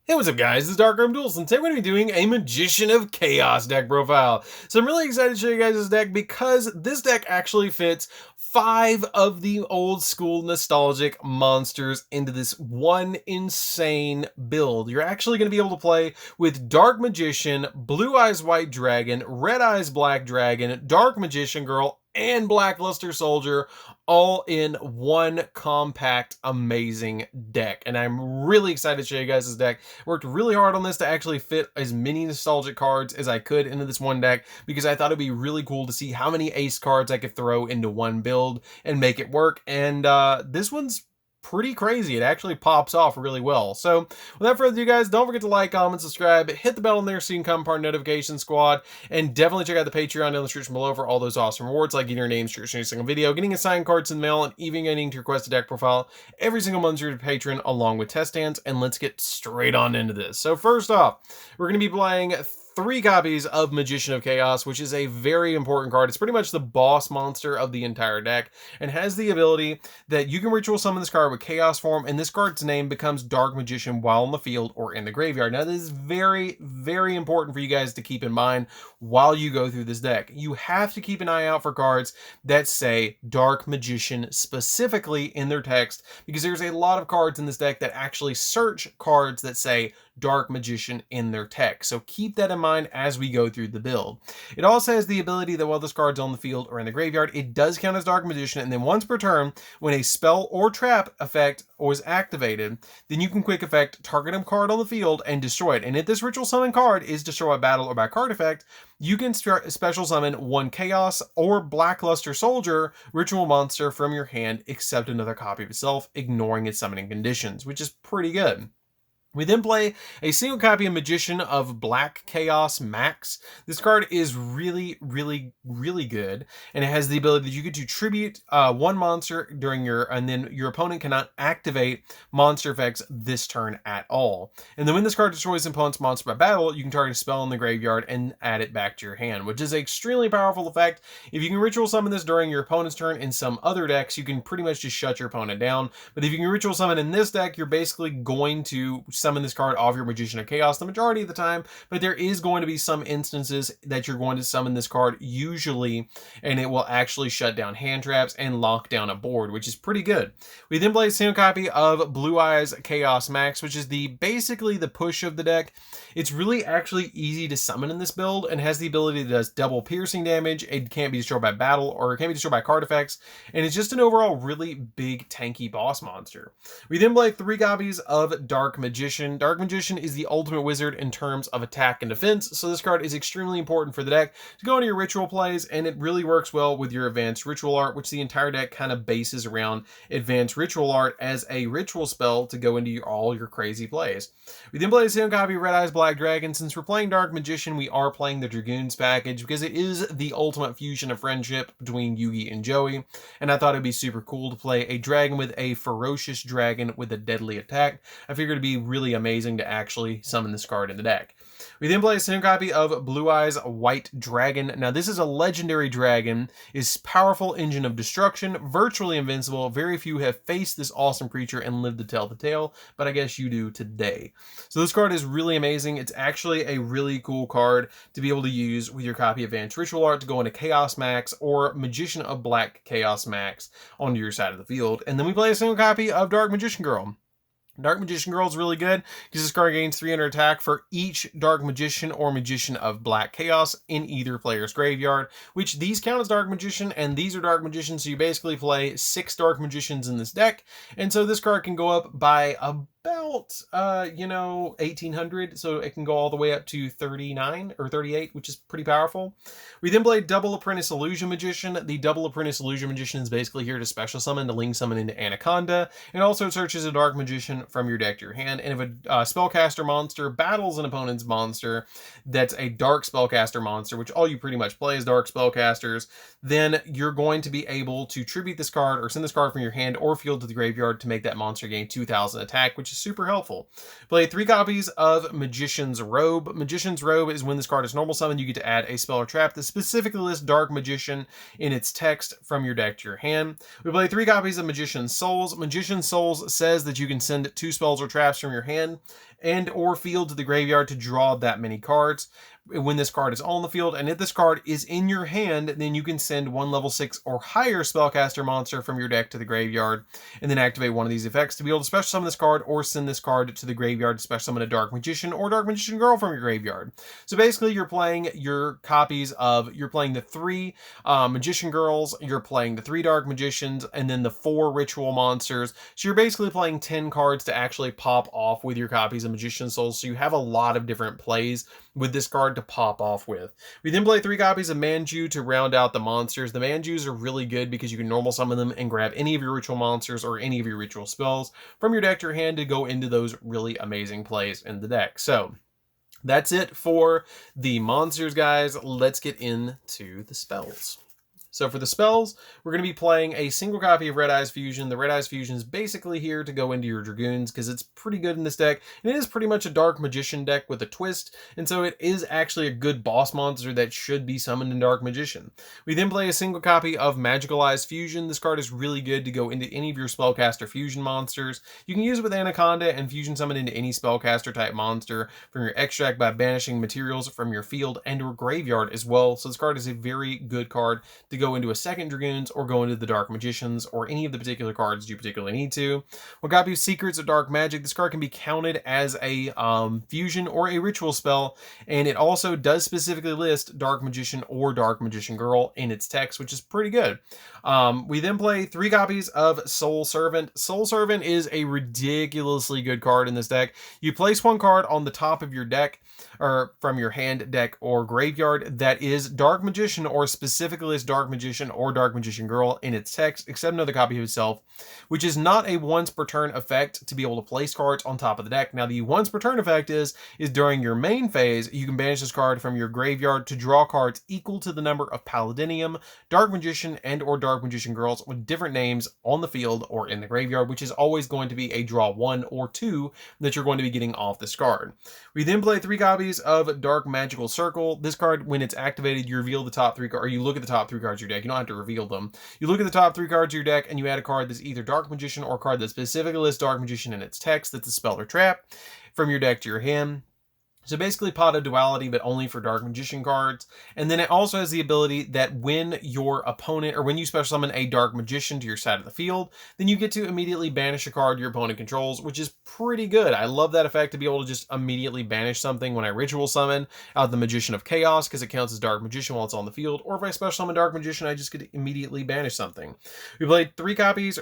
Hey, what's up guys, this is DarkArmedDuelist, and today we're going to be doing a Magician of Chaos deck profile. So I'm really excited to show you guys this deck because this deck actually fits 5 of the old school nostalgic monsters into this one insane build. You're actually going to be able to play with Dark Magician, Blue Eyes White Dragon, Red Eyes Black Dragon, Dark Magician Girl, and Blackluster Soldier all in one compact amazing deck, and I'm really excited to show you guys this deck. Worked really hard on this to actually fit as many nostalgic cards as I could into this one deck because I thought it'd be really cool to see how many ace cards I could throw into one build and make it work. And this one's pretty crazy. It actually pops off really well. So without further ado guys, don't forget to like, comment, subscribe, hit the bell in there so you can become part of notification squad, and definitely check out the Patreon down in the description below for all those awesome rewards like getting your name straight in every single video, getting assigned cards in the mail, and even getting to request a deck profile every single month through your patron along with test stands. And let's get straight on into this. So first off, we're going to be playing 3 copies of Magician of Chaos, which is a very important card. It's pretty much the boss monster of the entire deck and has the ability that you can ritual summon this card with Chaos form, and this card's name becomes Dark Magician while on the field or in the graveyard. Now, this is very, very important for you guys to keep in mind while you go through this deck. You have to keep an eye out for cards that say Dark Magician specifically in their text, because there's a lot of cards in this deck that actually search cards that say Dark Magician in their text. So keep that in mind as we go through the build. It also has the ability that while this card's on the field or in the graveyard, it does count as Dark Magician, and then once per turn, when a spell or trap effect was activated, then you can quick effect target a card on the field and destroy it. And if this ritual summon card is destroyed by battle or by card effect, you can special summon one Chaos or Blackluster Soldier ritual monster from your hand except another copy of itself, ignoring its summoning conditions, which is pretty good. We then play a single copy of Magician of Black Chaos Max. This card is really, really, really good, and it has the ability that you get to tribute one monster during and then your opponent cannot activate monster effects this turn at all. And then when this card destroys an opponent's monster by battle, you can target a spell in the graveyard and add it back to your hand, which is an extremely powerful effect. If you can ritual summon this during your opponent's turn in some other decks, you can pretty much just shut your opponent down. But if you can ritual summon in this deck, you're basically going to summon this card off your Magician of Chaos the majority of the time, but there is going to be some instances that you're going to summon this card usually, and it will actually shut down hand traps and lock down a board, which is pretty good. We then play a single copy of Blue Eyes Chaos Max, which is basically the push of the deck. It's really actually easy to summon in this build and has the ability that does double piercing damage. It can't be destroyed by battle or it can't be destroyed by card effects, and it's just an overall really big tanky boss monster. We then play 3 copies of Dark Magician. Dark Magician is the ultimate wizard in terms of attack and defense, so this card is extremely important for the deck to go into your ritual plays, and it really works well with your advanced ritual art, which the entire deck kind of bases around advanced ritual art as a ritual spell to go into all your crazy plays. We then play a single copy of Red Eyes Black Dragon. Since we're playing Dark Magician, we are playing the Dragoons package because it is the ultimate fusion of friendship between Yugi and Joey, and I thought it'd be super cool to play a dragon with a ferocious dragon with a deadly attack. I figured it'd be really amazing to actually summon this card in the deck. We then play a single copy of Blue Eyes White Dragon. Now this is a legendary dragon, is powerful engine of destruction, virtually invincible. Very few have faced this awesome creature and lived to tell the tale, but I guess you do today. So this card is really amazing. It's actually a really cool card to be able to use with your copy of Advanced Ritual Art to go into Chaos Max or Magician of Black Chaos Max onto your side of the field. And then we play a single copy of Dark Magician Girl. Dark Magician Girl is really good because this card gains 300 attack for each Dark Magician or Magician of Black Chaos in either player's graveyard, which these count as Dark Magician and these are Dark Magicians, so you basically play 6 Dark Magicians in this deck, and so this card can go up by about 1800, so it can go all the way up to 39 or 38, which is pretty powerful. We then play Double Apprentice Illusion Magician. The Double Apprentice Illusion Magician is basically here to special summon, to link summon into Anaconda, and also searches a Dark Magician from your deck to your hand. And if a spellcaster monster battles an opponent's monster that's a dark spellcaster monster, which all you pretty much play is dark spellcasters, then you're going to be able to tribute this card or send this card from your hand or field to the graveyard to make that monster gain 2000 attack, which which is super helpful. Play 3 copies of Magician's Robe. Magician's Robe is when this card is normal summon, you get to add a spell or trap that specifically lists Dark Magician in its text from your deck to your hand. We play 3 copies of Magician's Souls. Magician's Souls says that you can send 2 spells or traps from your hand and or field to the graveyard to draw that many cards when this card is on the field. And if this card is in your hand, then you can send 1 level 6 or higher spellcaster monster from your deck to the graveyard and then activate one of these effects to be able to special summon this card or send this card to the graveyard to special summon a Dark Magician or Dark Magician Girl from your graveyard. So basically you're playing your copies of, you're playing the 3 Magician Girls, you're playing the 3 Dark Magicians, and then the 4 Ritual Monsters. So you're basically playing 10 cards to actually pop off with your copies of Magician's Souls. So you have a lot of different plays with this card to pop off with. We then play 3 copies of Manju to round out the monsters. The Manjus are really good because you can normal summon them and grab any of your ritual monsters or any of your ritual spells from your deck to your hand to go into those really amazing plays in the deck. So that's it for the monsters, guys. Let's get into the spells. So for the spells, we're going to be playing a single copy of Red Eyes Fusion. The Red Eyes Fusion is basically here to go into your Dragoons because it's pretty good in this deck. And it is pretty much a Dark Magician deck with a twist. And so it is actually a good boss monster that should be summoned in Dark Magician. We then play a single copy of Magical Eyes Fusion. This card is really good to go into any of your Spellcaster Fusion monsters. You can use it with Anaconda and Fusion Summon into any Spellcaster type monster from your extract by banishing materials from your field and or graveyard as well. So this card is a very good card to go into a second Dragoons or go into the Dark Magicians or any of the particular cards you particularly need to. One copy of Secrets of Dark Magic. This card can be counted as a fusion or a ritual spell, and it also does specifically list Dark Magician or Dark Magician Girl in its text, which is pretty good. We then play 3 copies of Soul Servant. Soul Servant is a ridiculously good card in this deck. You place 1 card on the top of your deck or from your hand, deck, or graveyard that is Dark Magician or specifically is Dark Magician or Dark Magician Girl in its text, except another copy of itself, which is not a once per turn effect to be able to place cards on top of the deck. Now, the once per turn effect is during your main phase, you can banish this card from your graveyard to draw cards equal to the number of Paladinium, Dark Magician, and or Dark Magician Girls with different names on the field or in the graveyard, which is always going to be a draw 1 or 2 that you're going to be getting off this card. We then play 3 copies of Dark Magical Circle. This card, when it's activated, you reveal the top 3 cards, or you look at the top 3 cards of your deck. You don't have to reveal them. You look at the top 3 cards of your deck and you add a card that's either Dark Magician or a card that specifically lists Dark Magician in its text that's a spell or trap from your deck to your hand. So basically Pot of Duality, but only for Dark Magician cards. And then it also has the ability that when your opponent, or when you special summon a Dark Magician to your side of the field, then you get to immediately banish a card your opponent controls, which is pretty good. I love that effect to be able to just immediately banish something when I ritual summon out the Magician of Chaos, because it counts as Dark Magician while it's on the field. Or if I special summon Dark Magician, I just get to immediately banish something. We played 2 copies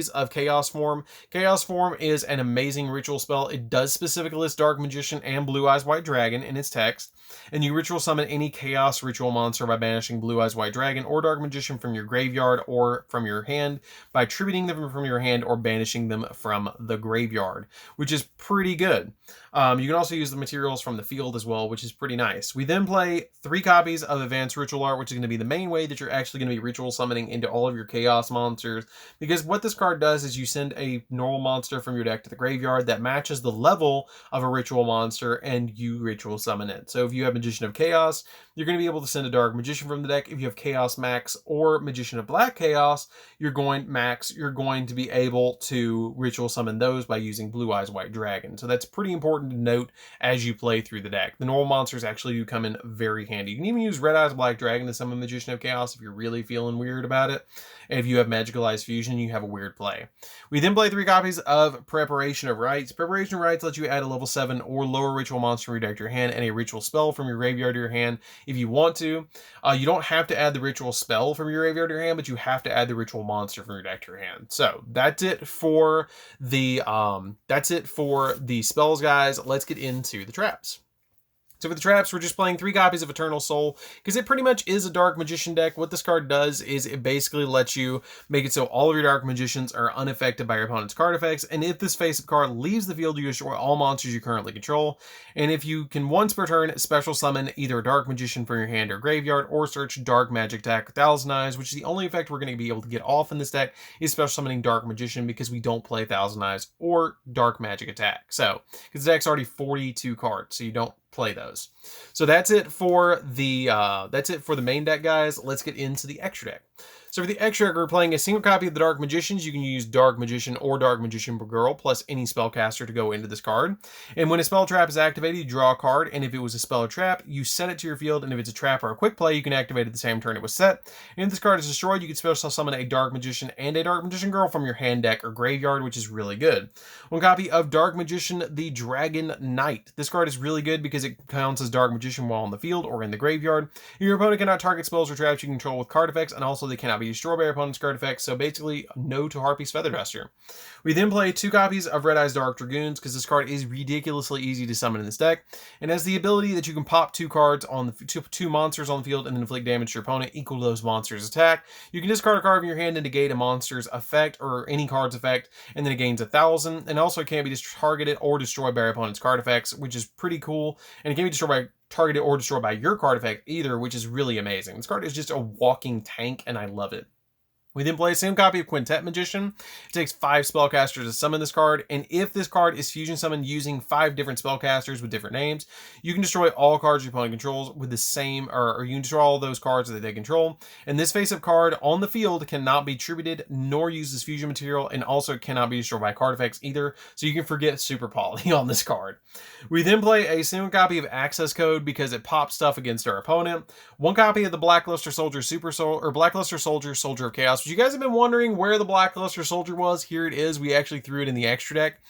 of Chaos Form. Chaos Form is an amazing ritual spell. It does specifically list Dark Magician and Blue Eyes White Dragon in its text, and you ritual summon any Chaos ritual monster by banishing Blue Eyes White Dragon or Dark Magician from your graveyard or from your hand by attributing them from your hand or banishing them from the graveyard, which is pretty good. You can also use the materials from the field as well, which is pretty nice. We then play 3 copies of Advanced Ritual Art, which is going to be the main way that you're actually going to be ritual summoning into all of your Chaos monsters, because what this card does is you send a normal monster from your deck to the graveyard that matches the level of a ritual monster, and you ritual summon it. So if you have Magician of Chaos, you're going to be able to send a Dark Magician from the deck. If you have Chaos Max or Magician of Black Chaos, you're going to be able to ritual summon those by using Blue Eyes White Dragon. So that's pretty important to note as you play through the deck. The normal monsters actually do come in very handy. You can even use Red Eyes Black Dragon to summon Magician of Chaos if you're really feeling weird about it. And if you have Magical Eyes Fusion, you have a weird play. We then play 3 copies of Preparation of Rites. Preparation of Rites lets you add a level 7 or lower ritual monster from your deck to your hand and a ritual spell from your graveyard to your hand if you want to. You don't have to add the ritual spell from your graveyard to your hand, but you have to add the ritual monster from your deck to your hand. So that's it for the spells, guys. Let's get into the traps. So for the traps, we're just playing 3 copies of Eternal Soul, because it pretty much is a Dark Magician deck. What this card does is it basically lets you make it so all of your Dark Magicians are unaffected by your opponent's card effects, and if this face-up card leaves the field, you destroy all monsters you currently control, and if you can once per turn special summon either a Dark Magician from your hand or graveyard, or search Dark Magic Attack with Thousand Eyes, which is the only effect we're going to be able to get off in this deck, is special summoning Dark Magician, because we don't play Thousand Eyes or Dark Magic Attack. So, because the deck's already 42 cards, so you don't play those. So that's it for the main deck, guys. Let's get into the extra deck. So for the extra deck, we're playing a single copy of the Dark Magicians. You can use Dark Magician or Dark Magician Girl plus any spellcaster to go into this card. And when a spell trap is activated, you draw a card, and if it was a spell or trap, you set it to your field, and if it's a trap or a quick play, you can activate it the same turn it was set. And if this card is destroyed, you can special summon a Dark Magician and a Dark Magician Girl from your hand, deck, or graveyard, which is really good. One copy of Dark Magician, the Dragon Knight. This card is really good because it counts as Dark Magician while on the field or in the graveyard. Your opponent cannot target spells or traps you control with card effects, and also they cannot be destroyed by your opponent's card effects, so basically no to Harpy's Feather Duster. We then play 2 copies of Red Eyes Dark Dragoons, because this card is ridiculously easy to summon in this deck, and has the ability that you can pop 2 cards on the two monsters on the field and then inflict damage to your opponent equal to those monsters' attack. You can discard a card from your hand and negate a monster's effect or any card's effect, and then it gains 1,000, and also it can't be targeted or destroyed by your opponent's card effects, which is pretty cool, and it can't be targeted or destroyed by your card effect either, which is really amazing. This card is just a walking tank, and I love it. We then play a single copy of Quintet Magician. It takes 5 spellcasters to summon this card, and if this card is fusion summoned using 5 different spellcasters with different names, you can destroy all cards your opponent controls with the same, or you can destroy all those cards that they control. And this face-up card on the field cannot be tributed nor used as fusion material, and also cannot be destroyed by card effects either, so you can forget Super Poly on this card. We then play a single copy of Access Code because it pops stuff against our opponent. 1 copy of the Blackluster Soldier Blackluster Soldier Soldier of Chaos. You guys have been wondering where the Blackluster Soldier was. Here it is. We actually threw it in the extra deck.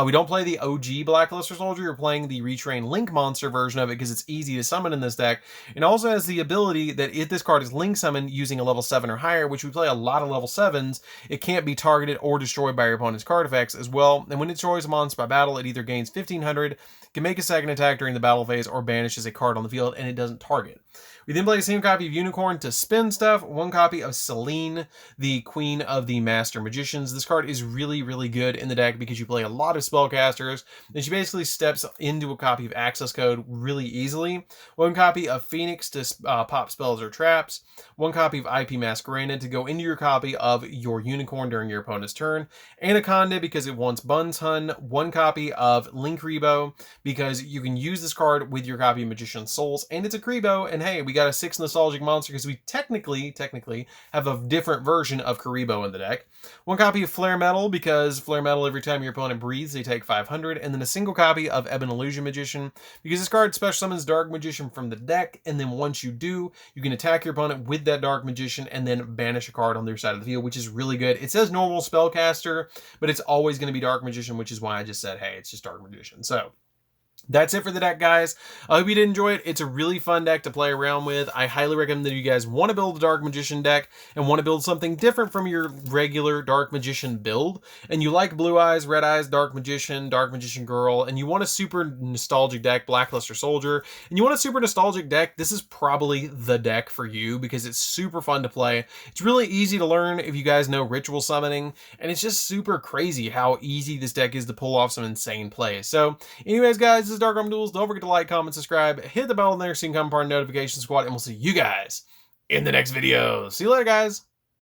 We don't play the OG Blackluster Soldier. We're playing the retrained Link Monster version of it because it's easy to summon in this deck. It also has the ability that if this card is Link summoned using a level 7 or higher, which we play a lot of level 7s, it can't be targeted or destroyed by your opponent's card effects as well. And when it destroys a monster by battle, it either gains 1,500, can make a second attack during the battle phase, or banishes a card on the field, and it doesn't target. We then play a single copy of Unicorn to spin stuff, 1 copy of Selene, the Queen of the Master Magicians. This card is really, really good in the deck because you play a lot of spellcasters, and she basically steps into a copy of Access Code really easily. 1 copy of Phoenix to pop spells or traps, 1 copy of IP Masquerade to go into your copy of your Unicorn during your opponent's turn, Anaconda because it wants Bun's Hun, 1 copy of Link Rebo because you can use this card with your copy of Magician's Souls, and it's a Karibo, and hey, we got a 6 nostalgic monster because we technically have a different version of Karibo in the deck. 1 copy of Flare Metal because Flare Metal, every time your opponent breathes, they take 500, and then a single copy of Ebon Illusion Magician because this card special summons Dark Magician from the deck, and then once you do, you can attack your opponent with that Dark Magician and then banish a card on their side of the field, which is really good. It says normal spellcaster, but it's always going to be Dark Magician, which is why I just said, hey, it's just Dark Magician. So that's it for the deck, guys. I hope you did enjoy it. It's a really fun deck to play around with. I highly recommend that you guys want to build a Dark Magician deck and want to build something different from your regular Dark Magician build, and you like Blue Eyes, Red Eyes, Dark Magician Girl, and you want a super nostalgic deck, Blackluster Soldier, and you want a super nostalgic deck, this is probably the deck for you because it's super fun to play. It's really easy to learn if you guys know ritual summoning, and it's just super crazy how easy this deck is to pull off some insane plays. So anyways, guys, this is DarkArmedDuelist. Don't forget to like, comment, subscribe, hit the bell in there so you can become part of the notification squad, and we'll see you guys in the next video. See you later, guys.